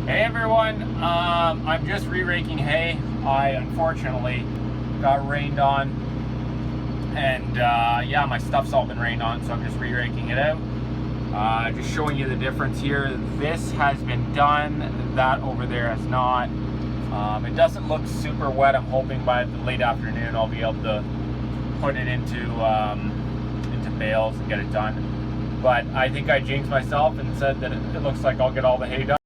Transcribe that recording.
Hey everyone, I'm just re-raking hay. I unfortunately got rained on, and yeah, my stuff's all been rained on, so I'm just re-raking it out. Just showing you the difference here. This has been done, that over there has not. It doesn't look super wet. I'm hoping by the late afternoon I'll be able to put it into bales and get it done. But I think I jinxed myself and said that it looks like I'll get all the hay done